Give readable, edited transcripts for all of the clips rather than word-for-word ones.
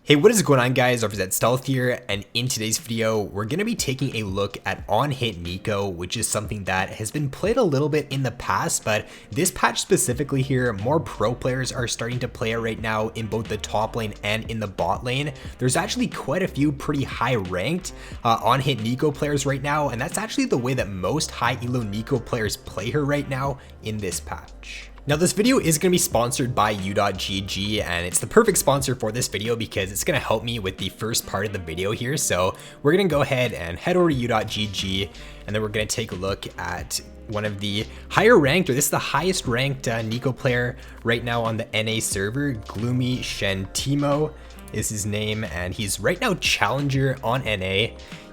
Hey, what is going on guys, RvzStealth here, and in today's video, we're going to be taking a look at on-hit Neeko, which is something that has been played a little bit in the past, but this patch specifically here, more pro players are starting to play it right now in both the top lane and in the bot lane. There's actually quite a few pretty high ranked on-hit Neeko players right now, and that's actually the way that most high elo Neeko players play her right now in this patch. Now this video is going to be sponsored by UDOT, and it's the perfect sponsor for this video because it's going to help me with the first part of the video here. So we're going to go ahead and head over to UDOT, and then we're going to take a look at one of the higher ranked, or this is the highest ranked Neeko player right now on the NA server. Gloomy Shentimo is his name, and he's right now challenger on NA.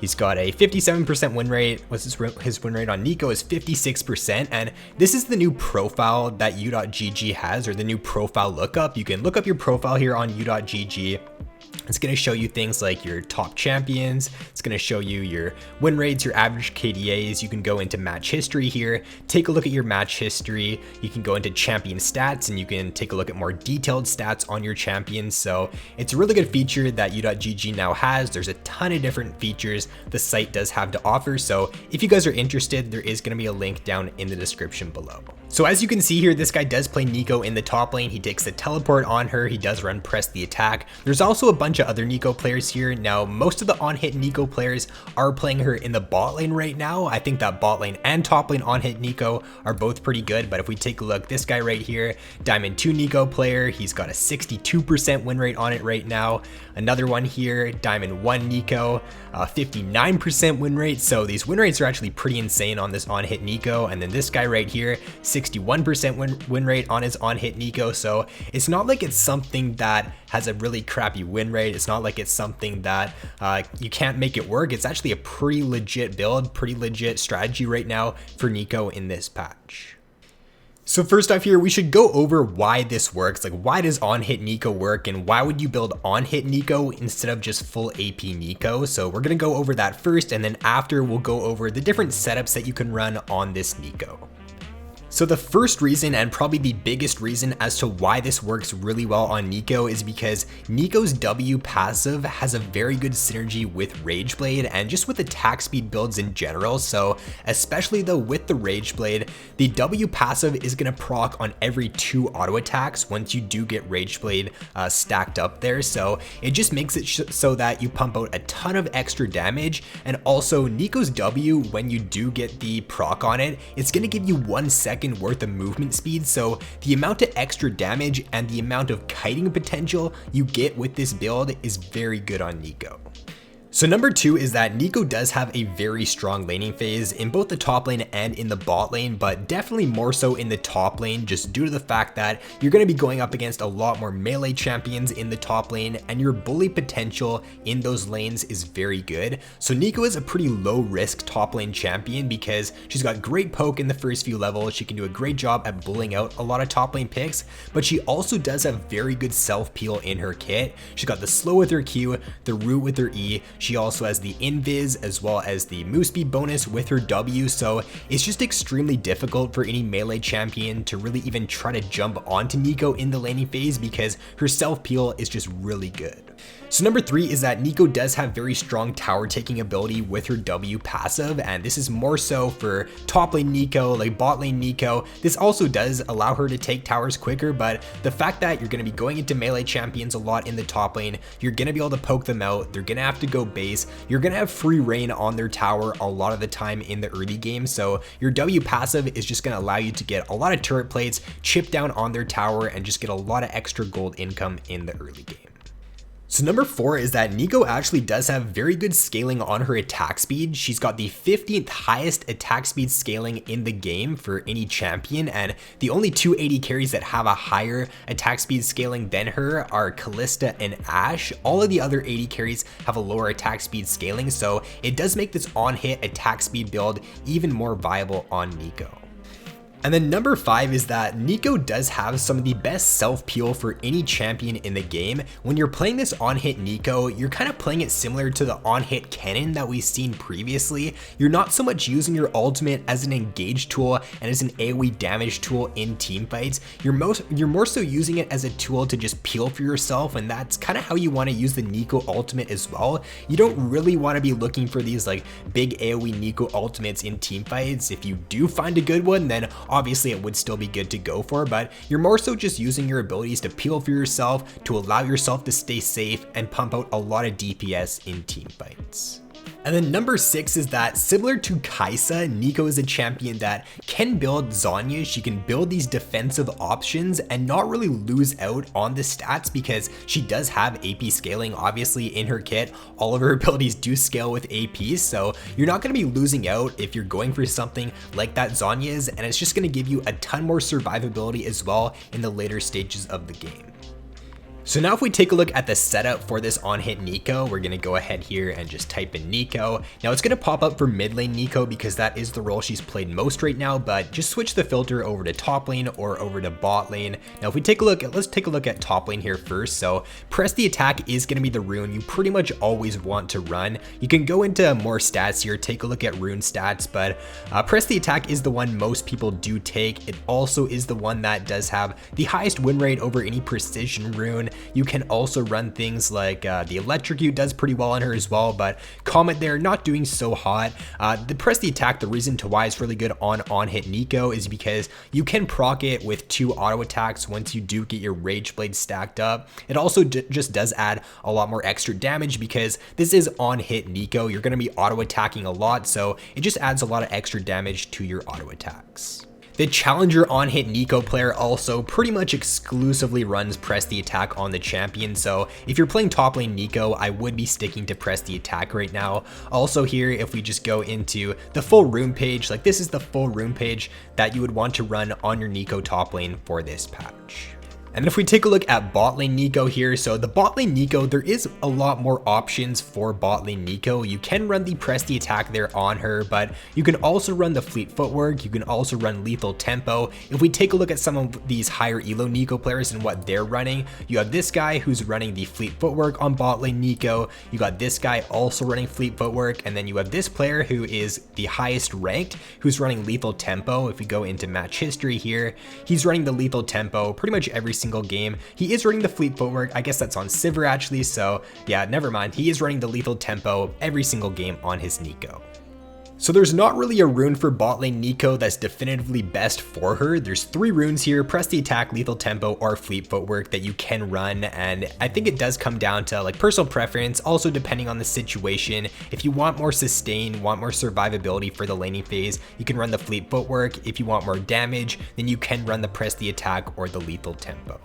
He's got a 57% win rate. What's his win rate on Neeko is 56%, and this is the new profile that UDOT has, or the new profile lookup. You can look up your profile here on UDOT. It's going to show you things like your top champions. It's going to show you your win rates, your average KDAs. You can go into match history here, take a look at your match history. You can go into champion stats, and you can take a look at more detailed stats on your champions. So it's a really good feature that UDOT now has. There's a ton of different features the site does have to offer. So if you guys are interested, there is going to be a link down in the description below. So as you can see here, this guy does play Neeko in the top lane. He takes the teleport on her. He does run press the attack. There's also a bunch of other Neeko players here. Now, most of the on-hit Neeko players are playing her in the bot lane right now. I think that bot lane and top lane on-hit Neeko are both pretty good. But if we take a look, this guy right here, Diamond 2 Neeko player, he's got a 62% win rate on it right now. Another one here, Diamond 1 Neeko, 59% win rate. So these win rates are actually pretty insane on this on-hit Neeko. And then this guy right here, 61% win rate on his on-hit Neeko. So it's not like it's something that has a really crappy win rate. It's not like it's something that you can't make it work. It's actually a pretty legit build, pretty legit strategy right now for Neeko in this patch. So first off here, we should go over why this works. Like, why does on-hit Neeko work, and why would you build on-hit Neeko instead of just full AP Neeko? So we're gonna go over that first, and then after we'll go over the different setups that you can run on this Neeko. So the first reason, and probably the biggest reason as to why this works really well on Neeko, is because Neeko's W passive has a very good synergy with Rage Blade and just with attack speed builds in general. So especially though with the Rage Blade, the W passive is going to proc on every 2 auto attacks once you do get Rage Blade stacked up there. So it just makes it so that you pump out a ton of extra damage. And also Neeko's W, when you do get the proc on it, it's going to give you 1 second worth of movement speed. So the amount of extra damage and the amount of kiting potential you get with this build is very good on Neeko. So number 2 is that Neeko does have a very strong laning phase in both the top lane and in the bot lane, but definitely more so in the top lane, just due to the fact that you're going to be going up against a lot more melee champions in the top lane, and your bully potential in those lanes is very good. So Neeko is a pretty low risk top lane champion because she's got great poke in the first few levels. She can do a great job at bullying out a lot of top lane picks, but she also does have very good self peel in her kit. She's got the slow with her Q, the root with her E. She also has the invis as well as the move speed bonus with her W, so it's just extremely difficult for any melee champion to really even try to jump onto Neeko in the laning phase because her self peel is just really good. So number 3 is that Neeko does have very strong tower taking ability with her W passive, and this is more so for top lane Neeko, like bot lane Neeko. This also does allow her to take towers quicker, but the fact that you're going to be going into melee champions a lot in the top lane, you're going to be able to poke them out, they're going to have to go base, you're going to have free reign on their tower a lot of the time in the early game. So your W passive is just going to allow you to get a lot of turret plates, chip down on their tower, and just get a lot of extra gold income in the early game. So number 4 is that Neeko actually does have very good scaling on her attack speed. She's got the 15th highest attack speed scaling in the game for any champion, and the only 2 AD carries that have a higher attack speed scaling than her are Kalista and Ashe. All of the other AD carries have a lower attack speed scaling, so it does make this on-hit attack speed build even more viable on Neeko. And then number 5 is that Neeko does have some of the best self-peel for any champion in the game. When you're playing this on-hit Neeko, you're kind of playing it similar to the on-hit cannon that we've seen previously. You're not so much using your ultimate as an engage tool and as an AoE damage tool in teamfights. You're more so using it as a tool to just peel for yourself, and that's kind of how you want to use the Neeko ultimate as well. You don't really want to be looking for these like big AoE Neeko ultimates in teamfights. If you do find a good one, then obviously it would still be good to go for, but you're more so just using your abilities to peel for yourself, to allow yourself to stay safe and pump out a lot of DPS in teamfights. And then number 6 is that similar to Kai'Sa, Neeko is a champion that can build Zhonya's. She can build these defensive options and not really lose out on the stats because she does have AP scaling obviously in her kit. All of her abilities do scale with AP, so you're not going to be losing out if you're going for something like that Zhonya's, and it's just going to give you a ton more survivability as well in the later stages of the game. So now if we take a look at the setup for this on-hit Neeko, we're going to go ahead here and just type in Neeko. Now it's going to pop up for mid lane Neeko because that is the role she's played most right now, but just switch the filter over to top lane or over to bot lane. Now if we take a look, let's take a look at top lane here first. So press the attack is going to be the rune you pretty much always want to run. You can go into more stats here, take a look at rune stats, but press the attack is the one most people do take. It also is the one that does have the highest win rate over any precision rune. You can also run things like the electrocute does pretty well on her as well, but Comet there not doing so hot. The press the attack, the reason to why it's really good on hit Neeko is because you can proc it with 2 auto attacks once you do get your Rage Blade stacked up. It also just does add a lot more extra damage because this is on hit Neeko. You're going to be auto attacking a lot, so it just adds a lot of extra damage to your auto attacks. The challenger on-hit Neeko player also pretty much exclusively runs press the attack on the champion, so if you're playing top lane Neeko, I would be sticking to press the attack right now. Also here, if we just go into the full rune page, like this is the full rune page that you would want to run on your Neeko top lane for this patch. And if we take a look at bot lane Neeko here, so the bot lane Neeko, there is a lot more options for bot lane Neeko. You can run the press the attack there on her, but you can also run the fleet footwork. You can also run lethal tempo. If we take a look at some of these higher elo Neeko players and what they're running, you have this guy who's running the fleet footwork on bot lane Neeko. You got this guy also running fleet footwork, and then you have this player who is the highest ranked, who's running lethal tempo. If we go into match history here, he's running the lethal tempo pretty much every single game. He is running the fleet footwork. I guess that's on Sivir actually, so yeah, never mind. He is running the lethal tempo every single game on his Neeko. So there's not really a rune for bot lane Neeko that's definitively best for her. There's 3 runes here: press the attack, lethal tempo, or fleet footwork that you can run, and I think it does come down to like personal preference, also depending on the situation. If you want more sustain, want more survivability for the laning phase, you can run the fleet footwork. If you want more damage, then you can run the press the attack or the lethal tempo.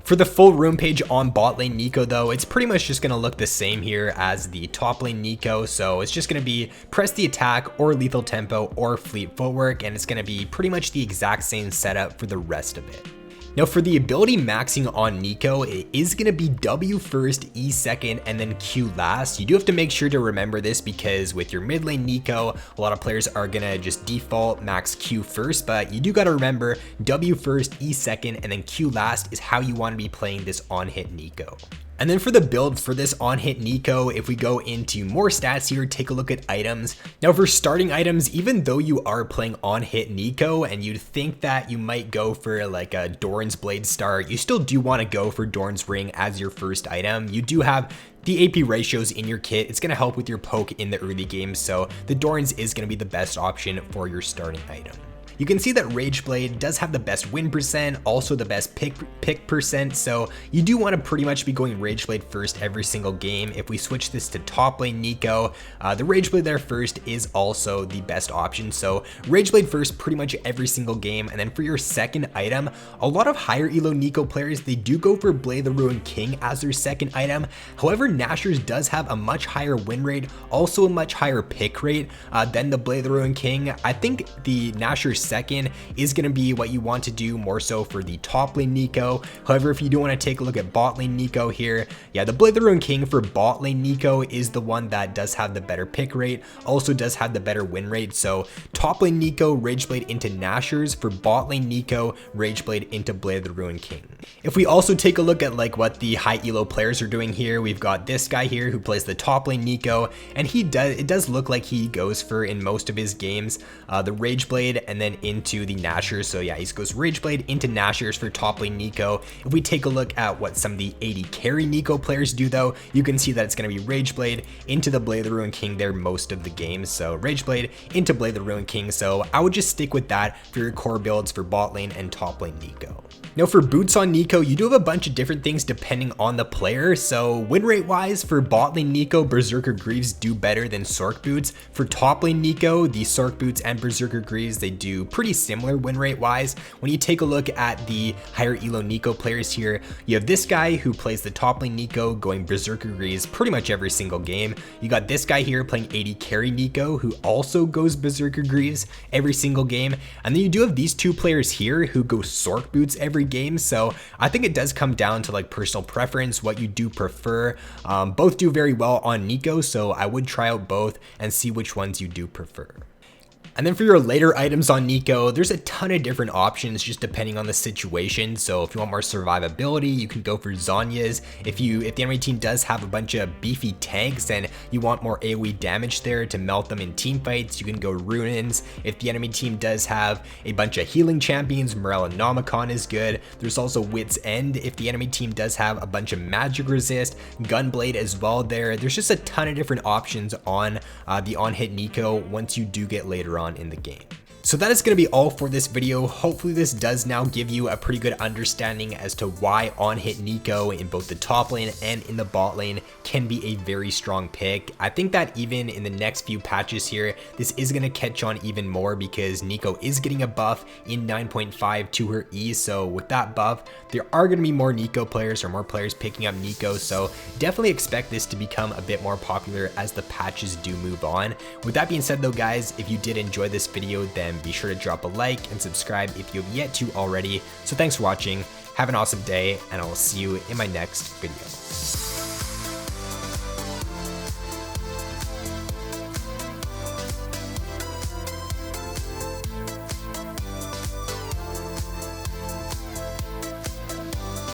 For the full rune page on bot lane Neeko though, it's pretty much just going to look the same here as the top lane Neeko, so it's just going to be press the attack or lethal tempo or fleet footwork, and it's going to be pretty much the exact same setup for the rest of it. Now for the ability maxing on Neeko, it is going to be W first, E second, and then Q last. You do have to make sure to remember this because with your mid lane Neeko, a lot of players are going to just default max Q first, but you do got to remember W first, E second, and then Q last is how you want to be playing this on-hit Neeko. And then for the build for this on-hit Neeko, if we go into more stats here, take a look at items. Now for starting items, even though you are playing on-hit Neeko and you'd think that you might go for like a Doran's Blade start, you still do want to go for Doran's Ring as your first item. You do have the AP ratios in your kit. It's going to help with your poke in the early game, so the Doran's is going to be the best option for your starting item. You can see that Rage Blade does have the best win percent, also the best pick percent, so you do want to pretty much be going Rage Blade first every single game. If we switch this to top lane Neeko, the Rage Blade there first is also the best option, so Rage Blade first pretty much every single game. And then for your second item, a lot of higher elo Neeko players, they do go for Blade the Ruined King as their second item. However, Nashor's does have a much higher win rate, also a much higher pick rate than the Blade the Ruined King. I think the Nashor's second is going to be what you want to do more so for the top lane Neeko. However, if you do want to take a look at bot lane Neeko here, yeah, the Blade of the Ruined King for bot lane Neeko is the one that does have the better pick rate, also does have the better win rate. So top lane Neeko, Rageblade into Nashers. For bot lane Neeko, Rageblade into Blade of the Ruined King. If we also take a look at like what the high elo players are doing here, we've got this guy here who plays the top lane Neeko, and it does look like he goes for, in most of his games, the Rageblade and then into the Nashers. So yeah, he goes Rageblade into Nashers for top lane Neeko. If we take a look at what some of the AD carry Neeko players do though, you can see that it's going to be Rageblade into the Blade of the Ruined King there most of the games. So Rageblade into Blade of the Ruined King. So I would just stick with that for your core builds for bot lane and top lane Neeko. Now for boots on Neeko, you do have a bunch of different things depending on the player. So win rate wise, for bot lane Neeko, Berserker Greaves do better than Sorc boots. For top lane Neeko, the Sorc boots and Berserker Greaves, they do pretty similar win rate wise. When you take a look at the higher elo Neeko players here, you have this guy who plays the top lane Neeko going Berserker Greaves pretty much every single game. You got this guy here playing AD carry Neeko who also goes Berserker Greaves every single game. And then you do have these two players here who go Sorc boots every game. So I think it does come down to like personal preference, what you do prefer. Both do very well on Neeko, so I would try out both and see which ones you do prefer. And then for your later items on Neeko, there's a ton of different options just depending on the situation. So if you want more survivability, you can go for Zhonya's. If the enemy team does have a bunch of beefy tanks and you want more AoE damage there to melt them in team fights, you can go Runins. If the enemy team does have a bunch of healing champions, Morellonomicon is good. There's also Wit's End. If the enemy team does have a bunch of magic resist, Gunblade as well there. There's just a ton of different options on the on-hit Neeko once you do get later on in the game. So that is going to be all for this video. Hopefully this does now give you a pretty good understanding as to why on-hit Neeko in both the top lane and in the bot lane can be a very strong pick. I think that even in the next few patches here, this is going to catch on even more because Neeko is getting a buff in 9.5 to her E. So with that buff, there are going to be more Neeko players or more players picking up Neeko. So definitely expect this to become a bit more popular as the patches do move on. With that being said though, guys, if you did enjoy this video, then be sure to drop a like and subscribe if you have yet to already. So thanks for watching, have an awesome day, and I will see you in my next video.